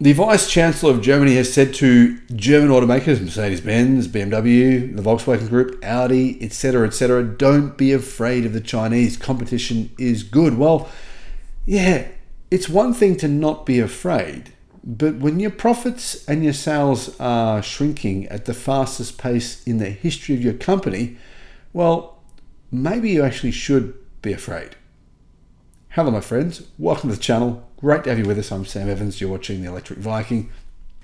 The Vice Chancellor of Germany has said to German automakers, Mercedes-Benz, BMW, the Volkswagen Group, Audi, etc., don't be afraid of the Chinese. Competition is good. Well, yeah, it's one thing to not be afraid, but when your profits and your sales are shrinking at the fastest pace in the history of your company, well, maybe you actually should be afraid. Hello, my friends. Welcome to the channel. Great to have you with us. I'm Sam Evans. You're watching the Electric Viking.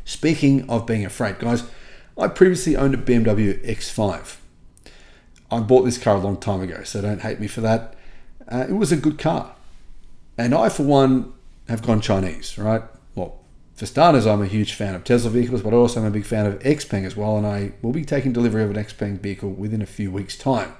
Speaking of being afraid, guys, I previously owned a BMW X5. I bought this car a long time ago, so don't hate me for that. It was a good car. And I, for one, have gone Chinese, right? Well, for starters, I'm a huge fan of Tesla vehicles, but also I'm a big fan of XPeng as well, and I will be taking delivery of an XPeng vehicle within a few weeks' time.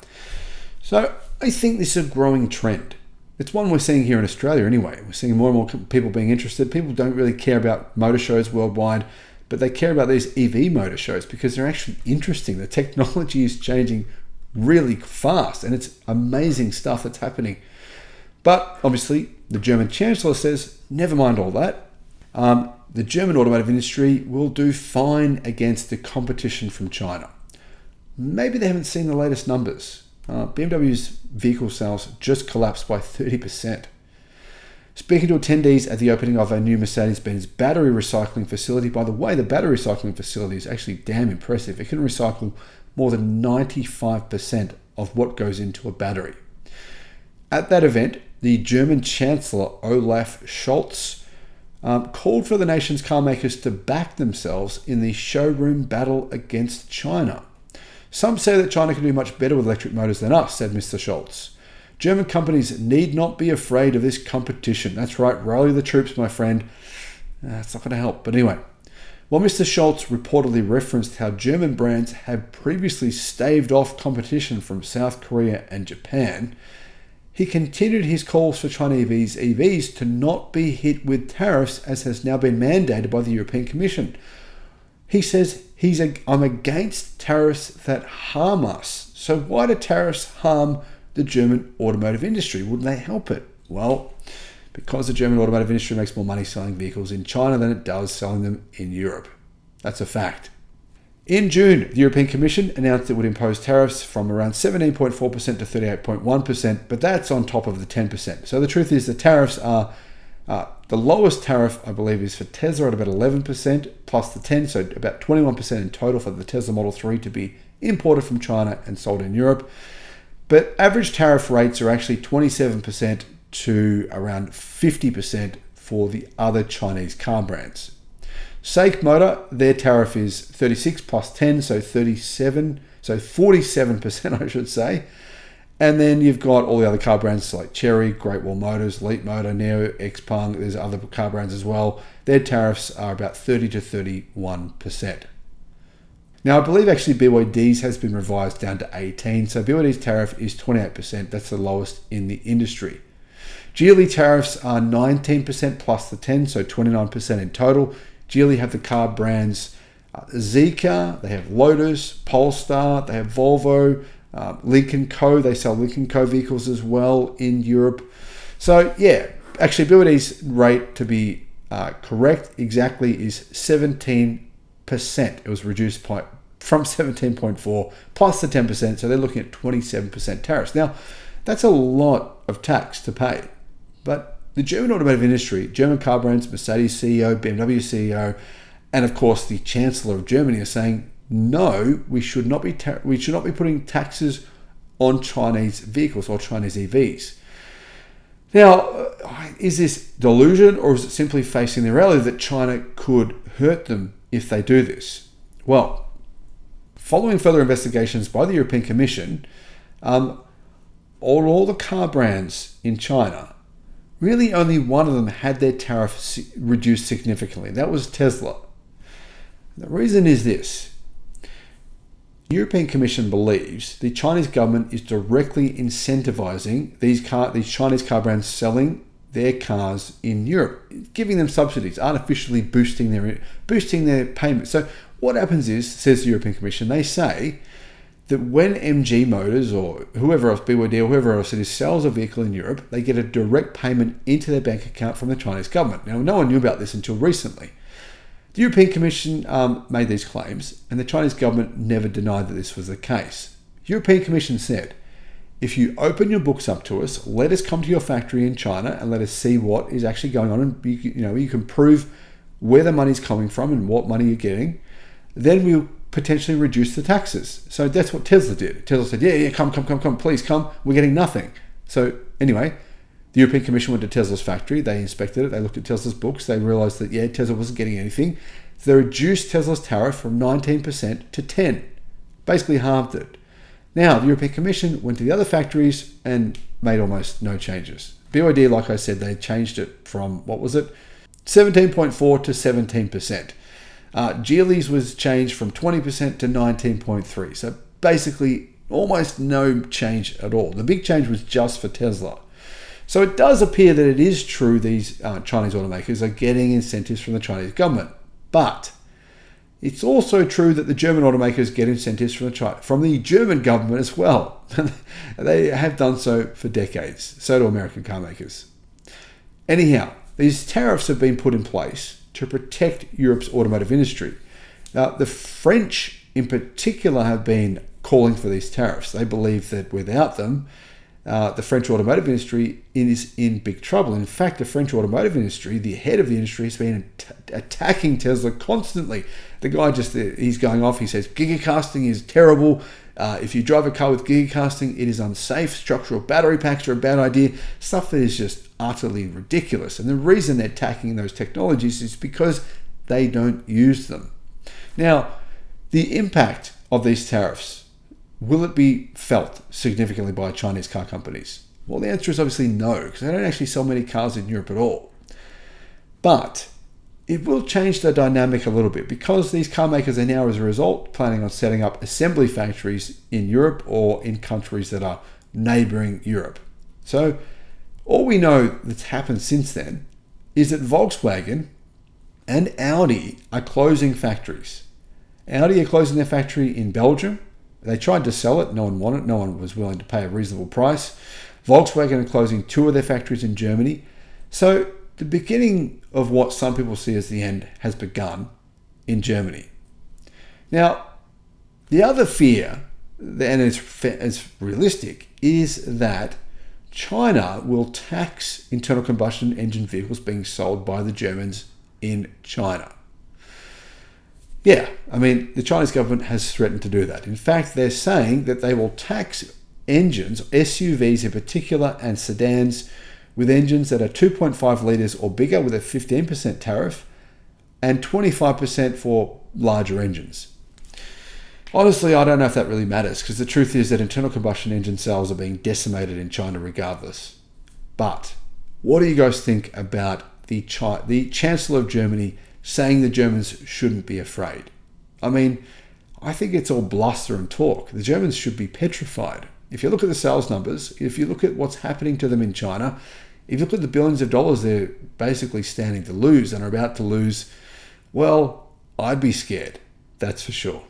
So I think this is a growing trend. It's one we're seeing here in Australia anyway. We're seeing more and more people being interested. People don't really care about motor shows worldwide, but they care about these EV motor shows because they're actually interesting. The technology is changing really fast, and it's amazing stuff that's happening. But obviously, the German Chancellor says, never mind all that. The German automotive industry will do fine against the competition from China. Maybe they haven't seen the latest numbers. BMW's vehicle sales just collapsed by 30%. Speaking to attendees at the opening of a new Mercedes-Benz battery recycling facility, by the way, the battery recycling facility is actually damn impressive. It can recycle more than 95% of what goes into a battery. At that event, the German Chancellor Olaf Scholz called for the nation's car makers to back themselves in the showroom battle against China. Some say that China can do much better with electric motors than us, said Mr. Scholz. German companies need not be afraid of this competition. That's right, rally the troops, my friend. It's not going to help. But anyway, while Mr. Scholz reportedly referenced how German brands have previously staved off competition from South Korea and Japan, he continued his calls for Chinese EVs to not be hit with tariffs, as has now been mandated by the European Commission. He says, I'm against tariffs that harm us. So why do tariffs harm the German automotive industry? Wouldn't they help it? Well, because the German automotive industry makes more money selling vehicles in China than it does selling them in Europe. That's a fact. In June, the European Commission announced it would impose tariffs from around 17.4% to 38.1%, but that's on top of the 10%. So the truth is the tariffs are the lowest tariff, I believe, is for Tesla at about 11% plus the 10, so about 21% in total for the Tesla Model 3 to be imported from China and sold in Europe. But average tariff rates are actually 27% to around 50% for the other Chinese car brands. SAIC Motor, their tariff is 36 plus 10, so 47%, I should say. And then you've got all the other car brands like Chery, Great Wall Motors, Leapmotor, Neo, XPeng. There's other car brands as well. Their tariffs are about 30 to 31%. Now, I believe actually BYD's has been revised down to 18. So BYD's tariff is 28%. That's the lowest in the industry. Geely tariffs are 19% plus the 10, so 29% in total. Geely have the car brands Zeekr, they have Lotus, Polestar, they have Volvo, Lynk & Co. They sell Lynk & Co. vehicles as well in Europe. So yeah, actually BYD's rate, to be correct exactly, is 17%. It was reduced from 17.4 plus the 10%. So they're looking at 27% tariffs. Now, that's a lot of tax to pay. But the German automotive industry, German car brands, Mercedes CEO, BMW CEO, and of course the Chancellor of Germany are saying, no, we should not be putting taxes on Chinese vehicles or Chinese EVs. Now, is this delusion, or is it simply facing the reality that China could hurt them if they do this? Well, following further investigations by the European Commission, all the car brands in China, really only one of them had their tariff reduced significantly. That was Tesla. The reason is this. The European Commission believes the Chinese government is directly incentivizing these Chinese car brands selling their cars in Europe, giving them subsidies, artificially boosting their payments. So what happens is, says the European Commission, they say that when MG Motors or whoever else, BYD or whoever else it is, sells a vehicle in Europe, they get a direct payment into their bank account from the Chinese government. Now, no one knew about this until recently. The European Commission made these claims, and the Chinese government never denied that this was the case. The European Commission said, if you open your books up to us, let us come to your factory in China and let us see what is actually going on, and you can prove where the money's coming from and what money you're getting, then we'll potentially reduce the taxes. So that's what Tesla did. Tesla said, yeah, come, please come. We're getting nothing. So anyway, the European Commission went to Tesla's factory. They inspected it. They looked at Tesla's books. They realized that, Tesla wasn't getting anything. So they reduced Tesla's tariff from 19% to 10%, basically halved it. Now, the European Commission went to the other factories and made almost no changes. BYD, like I said, they changed it from, 17.4 to 17%. Geely's was changed from 20% to 19.3%. So basically, almost no change at all. The big change was just for Tesla. So it does appear that it is true these Chinese automakers are getting incentives from the Chinese government. But it's also true that the German automakers get incentives from the German government as well. They have done so for decades. So do American car makers. Anyhow, these tariffs have been put in place to protect Europe's automotive industry. Now, the French in particular have been calling for these tariffs. They believe that without them, the French automotive industry is in big trouble. In fact, the French automotive industry, the head of the industry, has been attacking Tesla constantly. The guy he's going off. He says gigacasting is terrible. If you drive a car with gigacasting, it is unsafe. Structural battery packs are a bad idea. Stuff that is just utterly ridiculous. And the reason they're attacking those technologies is because they don't use them. Now, the impact of these tariffs, will it be felt significantly by Chinese car companies? Well, the answer is obviously no, because they don't actually sell many cars in Europe at all. But it will change the dynamic a little bit, because these car makers are now, as a result, planning on setting up assembly factories in Europe or in countries that are neighboring Europe. So all we know that's happened since then is that Volkswagen and Audi are closing factories. Audi are closing their factory in Belgium. They tried to sell it. No one wanted it. No one was willing to pay a reasonable price. Volkswagen are closing 2 of their factories in Germany. So the beginning of what some people see as the end has begun in Germany. Now, the other fear, and it's realistic, is that China will tax internal combustion engine vehicles being sold by the Germans in China. Yeah, I mean, the Chinese government has threatened to do that. In fact, they're saying that they will tax engines, SUVs in particular, and sedans with engines that are 2.5 litres or bigger with a 15% tariff, and 25% for larger engines. Honestly, I don't know if that really matters, because the truth is that internal combustion engine sales are being decimated in China regardless. But what do you guys think about the Chancellor of Germany saying the Germans shouldn't be afraid? I mean, I think it's all bluster and talk. The Germans should be petrified. If you look at the sales numbers, if you look at what's happening to them in China, if you look at the billions of dollars they're basically standing to lose and are about to lose, well, I'd be scared. That's for sure.